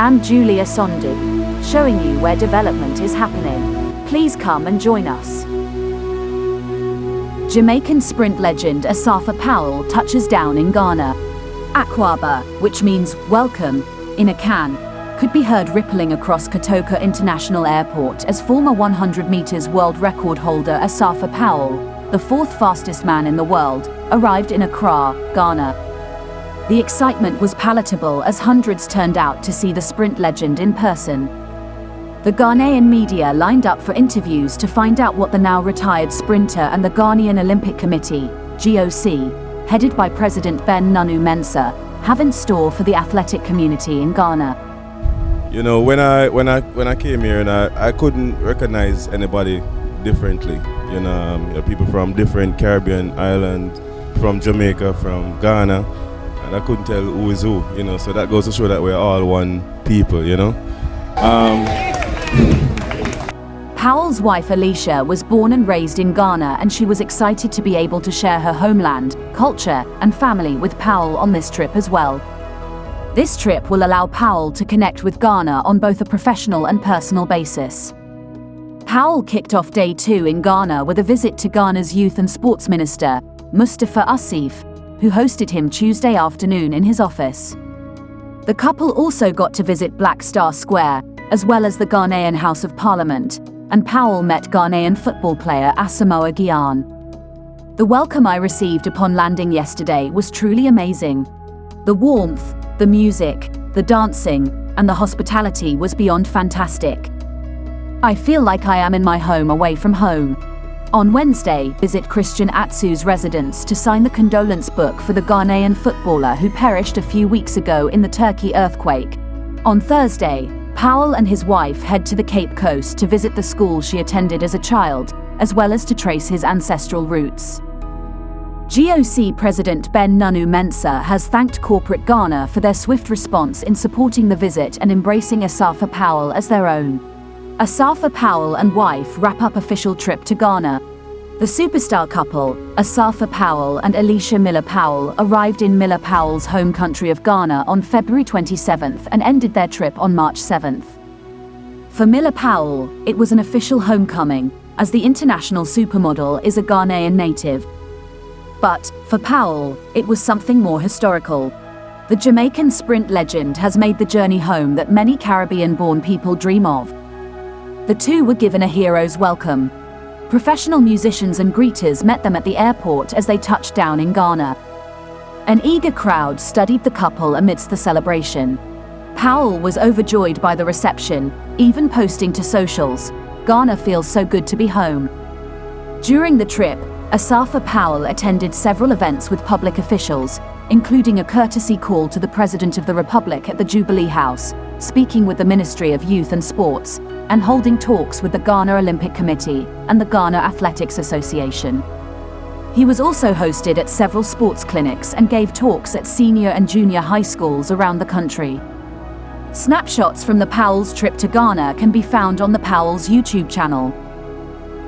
I'm Julia Sondu, showing you where development is happening. Please come and join us. Jamaican sprint legend Asafa Powell touches down in Ghana. Akwaba, which means welcome, in a can, could be heard rippling across Kotoka International Airport as former 100 meters world record holder Asafa Powell, the fourth fastest man in the world, arrived in Accra, Ghana. The excitement was palatable as hundreds turned out to see the sprint legend in person. The Ghanaian media lined up for interviews to find out what the now retired sprinter and the Ghanaian Olympic Committee, GOC, headed by President Ben Nanu Mensah, have in store for the athletic community in Ghana. You know, when I came here, and I couldn't recognize anybody differently. You know, people from different Caribbean islands, from Jamaica, from Ghana, and I couldn't tell who is who. You know, so that goes to show that we're all one people. You know. Powell's wife Alyshia was born and raised in Ghana, and she was excited to be able to share her homeland, culture, and family with Powell on this trip as well. This trip will allow Powell to connect with Ghana on both a professional and personal basis. Powell kicked off day 2 in Ghana with a visit to Ghana's Youth and Sports Minister, Mustafa Asif, who hosted him Tuesday afternoon in his office. The couple also got to visit Black Star Square, as well as the Ghanaian House of Parliament, and Powell met Ghanaian football player Asamoah Gyan. The welcome I received upon landing yesterday was truly amazing. The warmth, the music, the dancing, and the hospitality was beyond fantastic. I feel like I am in my home away from home. On Wednesday, visit Christian Atsu's residence to sign the condolence book for the Ghanaian footballer who perished a few weeks ago in the Turkey earthquake. On Thursday, Powell and his wife head to the Cape Coast to visit the school she attended as a child, as well as to trace his ancestral roots. GOC President Ben Nanu Mensah has thanked corporate Ghana for their swift response in supporting the visit and embracing Asafa Powell as their own. Asafa Powell and wife wrap up official trip to Ghana. The superstar couple, Asafa Powell and Alyshia Miller-Powell, arrived in Miller-Powell's home country of Ghana on February 27th and ended their trip on March 7th. For Miller-Powell, it was an official homecoming, as the international supermodel is a Ghanaian native. But, for Powell, it was something more historical. The Jamaican sprint legend has made the journey home that many Caribbean-born people dream of. The two were given a hero's welcome. Professional musicians and greeters met them at the airport as they touched down in Ghana. An eager crowd studied the couple amidst the celebration. Powell was overjoyed by the reception, even posting to socials, "Ghana feels so good to be home." During the trip, Asafa Powell attended several events with public officials, including a courtesy call to the President of the Republic at the Jubilee House, speaking with the Ministry of Youth and Sports, and holding talks with the Ghana Olympic Committee and the Ghana Athletics Association. He was also hosted at several sports clinics and gave talks at senior and junior high schools around the country. Snapshots from the Powell's trip to Ghana can be found on the Powell's YouTube channel.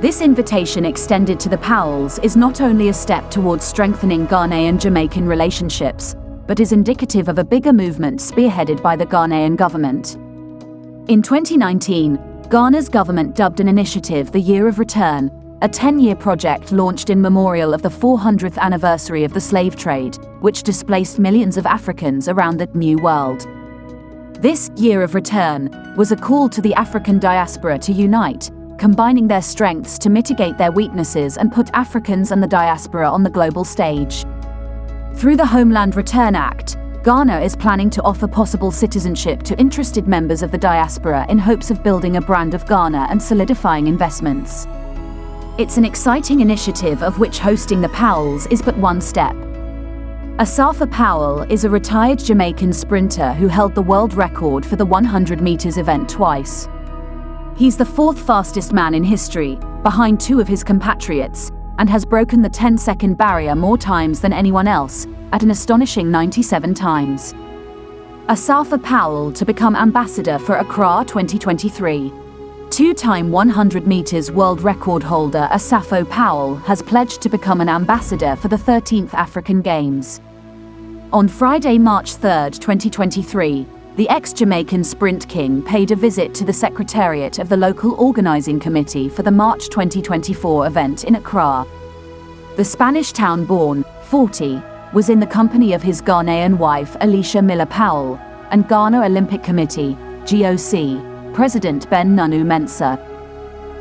This invitation extended to the Powells is not only a step towards strengthening Ghanaian-Jamaican relationships, but is indicative of a bigger movement spearheaded by the Ghanaian government. In 2019, Ghana's government dubbed an initiative the Year of Return, a 10-year project launched in memorial of the 400th anniversary of the slave trade, which displaced millions of Africans around the New World. This Year of Return was a call to the African diaspora to unite, combining their strengths to mitigate their weaknesses and put Africans and the diaspora on the global stage. Through the Homeland Return Act, Ghana is planning to offer possible citizenship to interested members of the diaspora in hopes of building a brand of Ghana and solidifying investments. It's an exciting initiative of which hosting the Powells is but one step. Asafa Powell is a retired Jamaican sprinter who held the world record for the 100 meters event twice. He's the fourth fastest man in history, behind two of his compatriots, and has broken the 10-second barrier more times than anyone else, at an astonishing 97 times. Asafa Powell to become ambassador for Accra 2023. Two-time 100 meters world record holder Asafa Powell has pledged to become an ambassador for the 13th African Games. On Friday, March 3, 2023, the ex-Jamaican sprint king paid a visit to the secretariat of the local organizing committee for the March 2024 event in Accra. The Spanish town-born, 40, was in the company of his Ghanaian wife Alyshia Miller-Powell and Ghana Olympic Committee, GOC, President Ben Nunu Mensah.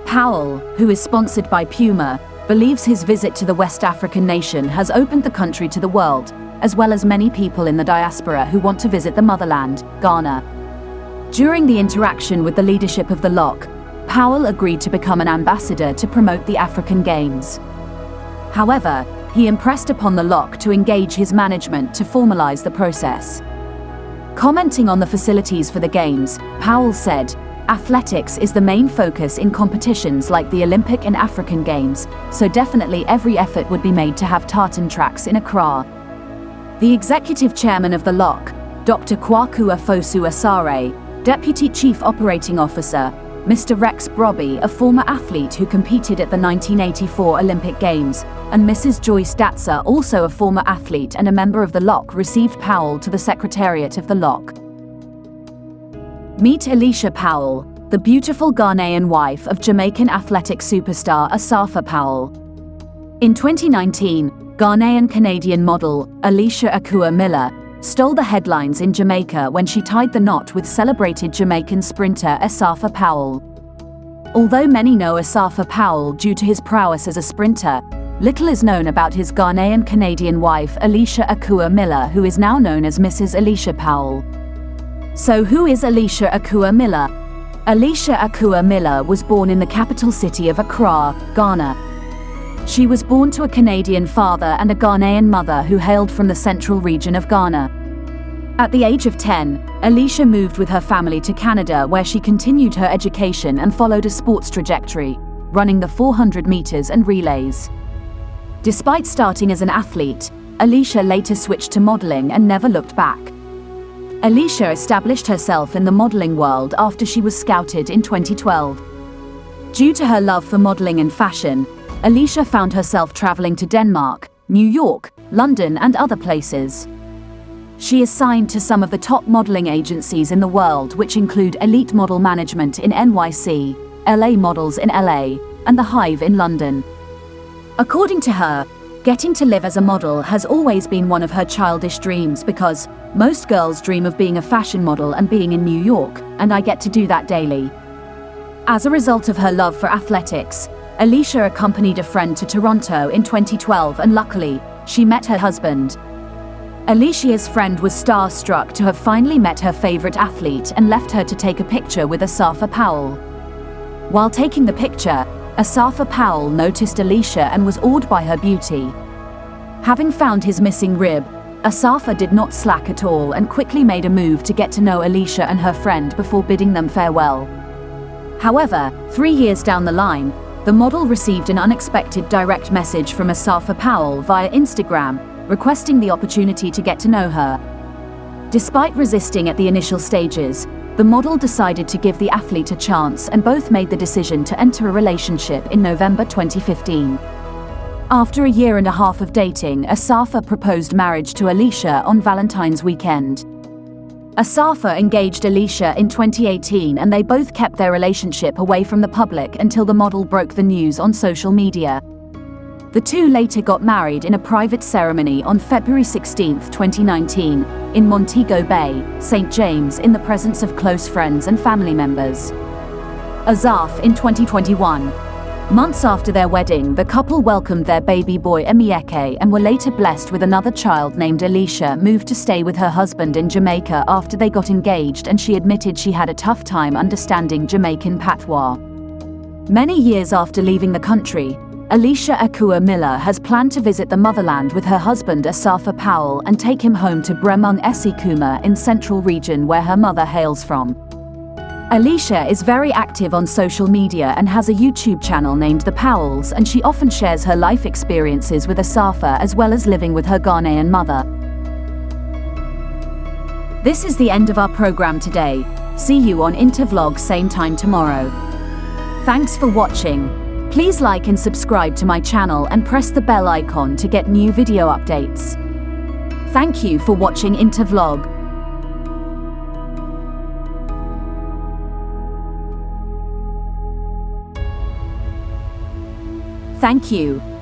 Powell, who is sponsored by Puma, believes his visit to the West African nation has opened the country to the world, as well as many people in the diaspora who want to visit the motherland, Ghana. During the interaction with the leadership of the LOC, Powell agreed to become an ambassador to promote the African Games. However, he impressed upon the LOC to engage his management to formalize the process. Commenting on the facilities for the Games, Powell said, "Athletics is the main focus in competitions like the Olympic and African Games, so definitely every effort would be made to have tartan tracks in Accra." The executive chairman of the LOC, Dr. Kwaku Afosu Asare, Deputy Chief Operating Officer, Mr. Rex Brobby, a former athlete who competed at the 1984 Olympic Games, and Mrs. Joyce Datsa, also a former athlete and a member of the LOC, received Powell to the secretariat of the LOC. Meet Alyshia Powell, the beautiful Ghanaian wife of Jamaican athletic superstar Asafa Powell. In 2019, Ghanaian-Canadian model Alyshia Akua Miller stole the headlines in Jamaica when she tied the knot with celebrated Jamaican sprinter Asafa Powell. Although many know Asafa Powell due to his prowess as a sprinter, little is known about his Ghanaian-Canadian wife Alyshia Akua Miller, who is now known as Mrs. Alyshia Powell. So who is Alyshia Akua Miller? Alyshia Akua Miller was born in the capital city of Accra, Ghana. She was born to a Canadian father and a Ghanaian mother who hailed from the central region of Ghana. At the age of 10, Alyshia moved with her family to Canada, where she continued her education and followed a sports trajectory, running the 400 meters and relays. Despite starting as an athlete, Alyshia later switched to modeling and never looked back. Alyshia established herself in the modeling world after she was scouted in 2012. Due to her love for modeling and fashion, Alyshia found herself traveling to Denmark, New York, London, and other places. She is signed to some of the top modeling agencies in the world, which include Elite Model Management in NYC, LA Models in LA, and The Hive in London. According to her, getting to live as a model has always been one of her childish dreams because most girls dream of being a fashion model and being in New York, and I get to do that daily. As a result of her love for athletics, Alyshia accompanied a friend to Toronto in 2012, and luckily, she met her husband. Alyshia's friend was starstruck to have finally met her favorite athlete and left her to take a picture with Asafa Powell. While taking the picture, Asafa Powell noticed Alyshia and was awed by her beauty. Having found his missing rib, Asafa did not slack at all and quickly made a move to get to know Alyshia and her friend before bidding them farewell. However, 3 years down the line, the model received an unexpected direct message from Asafa Powell via Instagram, requesting the opportunity to get to know her. Despite resisting at the initial stages, the model decided to give the athlete a chance, and both made the decision to enter a relationship in November 2015. After a year and a half of dating, Asafa proposed marriage to Alyshia on Valentine's weekend. Asafa engaged Alyshia in 2018, and they both kept their relationship away from the public until the model broke the news on social media. The two later got married in a private ceremony on February 16, 2019, in Montego Bay, St. James, in the presence of close friends and family members. Asaf in 2021. Months after their wedding, the couple welcomed their baby boy Emieke and were later blessed with another child named Alyshia. Moved to stay with her husband in Jamaica after they got engaged, and she admitted she had a tough time understanding Jamaican patois. Many years after leaving the country, Alyshia Akua Miller has planned to visit the motherland with her husband Asafa Powell and take him home to Bremung Esikuma in central region where her mother hails from. Alyshia is very active on social media and has a YouTube channel named The Powells, and she often shares her life experiences with Asafa as well as living with her Ghanaian mother. This is the end of our program today. See you on Intervlog same time tomorrow. Thanks for watching. Please like and subscribe to my channel and press the bell icon to get new video updates. Thank you for watching Intervlog. Thank you.